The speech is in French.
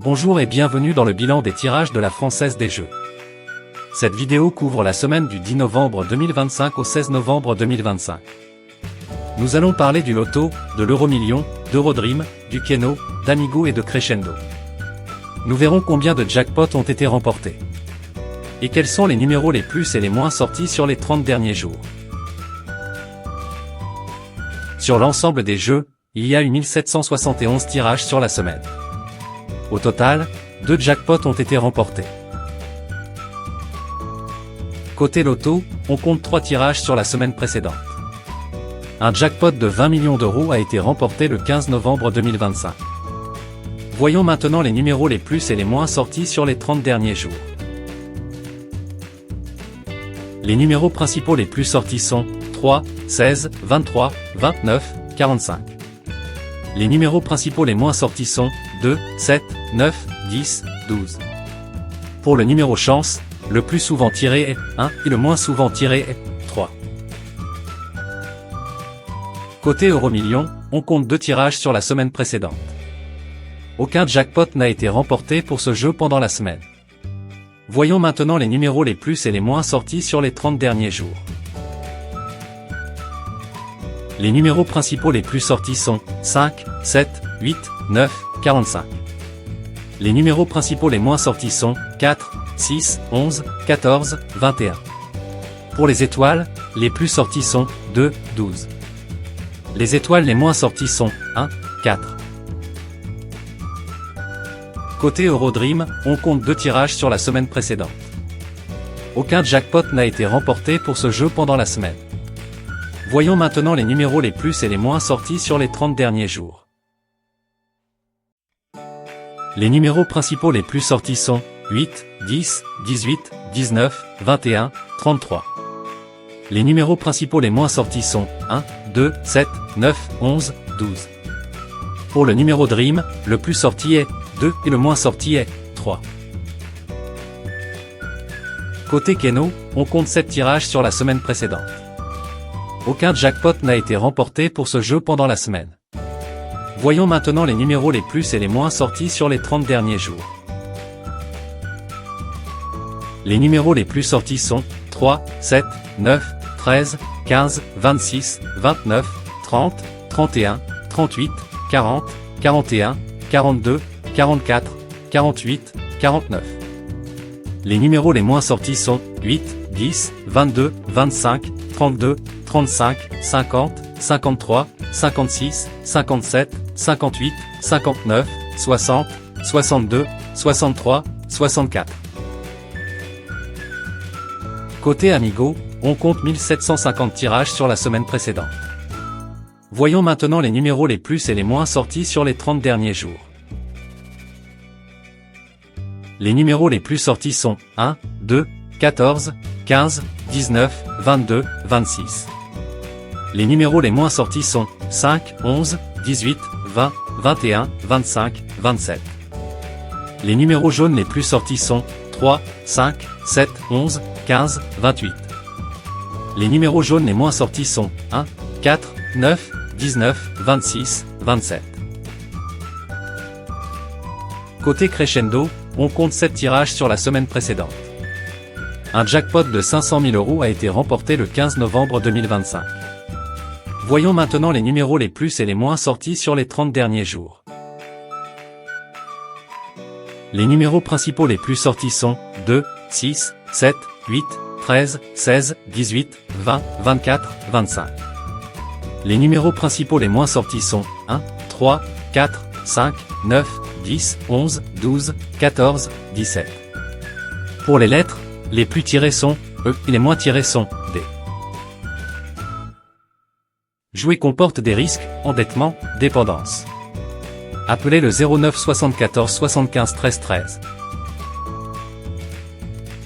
Bonjour et bienvenue dans le bilan des tirages de la Française des Jeux. Cette vidéo couvre la semaine du 10 novembre 2025 au 16 novembre 2025. Nous allons parler du loto, de l'euro-million, d'Eurodream, du Keno, d'Amigo et de Crescendo. Nous verrons combien de jackpots ont été remportés. Et quels sont les numéros les plus et les moins sortis sur les 30 derniers jours. Sur l'ensemble des jeux, il y a eu 1771 tirages sur la semaine. Au total, 2 jackpots ont été remportés. Côté loto, on compte 3 tirages sur la semaine précédente. Un jackpot de 20 millions d'euros a été remporté le 15 novembre 2025. Voyons maintenant les numéros les plus et les moins sortis sur les 30 derniers jours. Les numéros principaux les plus sortis sont 3, 16, 23, 29, 45. Les numéros principaux les moins sortis sont 2, 7, 9, 10, 12. Pour le numéro chance, le plus souvent tiré est 1 et le moins souvent tiré est 3. Côté euro-million, on compte 2 tirages sur la semaine précédente. Aucun jackpot n'a été remporté pour ce jeu pendant la semaine. Voyons maintenant les numéros les plus et les moins sortis sur les 30 derniers jours. Les numéros principaux les plus sortis sont 5, 7, 8, 9, 45. Les numéros principaux les moins sortis sont 4, 6, 11, 14, 21. Pour les étoiles, les plus sortis sont 2, 12. Les étoiles les moins sorties sont 1, 4. Côté Eurodream, on compte 2 tirages sur la semaine précédente. Aucun jackpot n'a été remporté pour ce jeu pendant la semaine. Voyons maintenant les numéros les plus et les moins sortis sur les 30 derniers jours. Les numéros principaux les plus sortis sont 8, 10, 18, 19, 21, 33. Les numéros principaux les moins sortis sont 1, 2, 7, 9, 11, 12. Pour le numéro Dream, le plus sorti est 2 et le moins sorti est 3. Côté Keno, on compte 7 tirages sur la semaine précédente. Aucun jackpot n'a été remporté pour ce jeu pendant la semaine. Voyons maintenant les numéros les plus et les moins sortis sur les 30 derniers jours. Les numéros les plus sortis sont 3, 7, 9, 13, 15, 26, 29, 30, 31, 38, 40, 41, 42, 44, 48, 49. Les numéros les moins sortis sont 8, 10, 22, 25, 32, 35, 50, 53, 56, 57, 58, 59, 60, 62, 63, 64. Côté Amigo, on compte 1750 tirages sur la semaine précédente. Voyons maintenant les numéros les plus et les moins sortis sur les 30 derniers jours. Les numéros les plus sortis sont 1, 2, 14, 15, 19, 22, 26. Les numéros les moins sortis sont 5, 11, 18, 20, 21, 25, 27. Les numéros jaunes les plus sortis sont 3, 5, 7, 11, 15, 28. Les numéros jaunes les moins sortis sont 1, 4, 9, 19, 26, 27. Côté Crescendo, on compte 7 tirages sur la semaine précédente. Un jackpot de 500 000 euros a été remporté le 15 novembre 2025. Voyons maintenant les numéros les plus et les moins sortis sur les 30 derniers jours. Les numéros principaux les plus sortis sont 2, 6, 7, 8, 13, 16, 18, 20, 24, 25. Les numéros principaux les moins sortis sont 1, 3, 4, 5, 9, 10, 11, 12, 14, 17. Pour les lettres, les plus tirés sont E et les moins tirés sont D. Jouer comporte des risques, endettement, dépendance. Appelez le 09 74 75 13 13.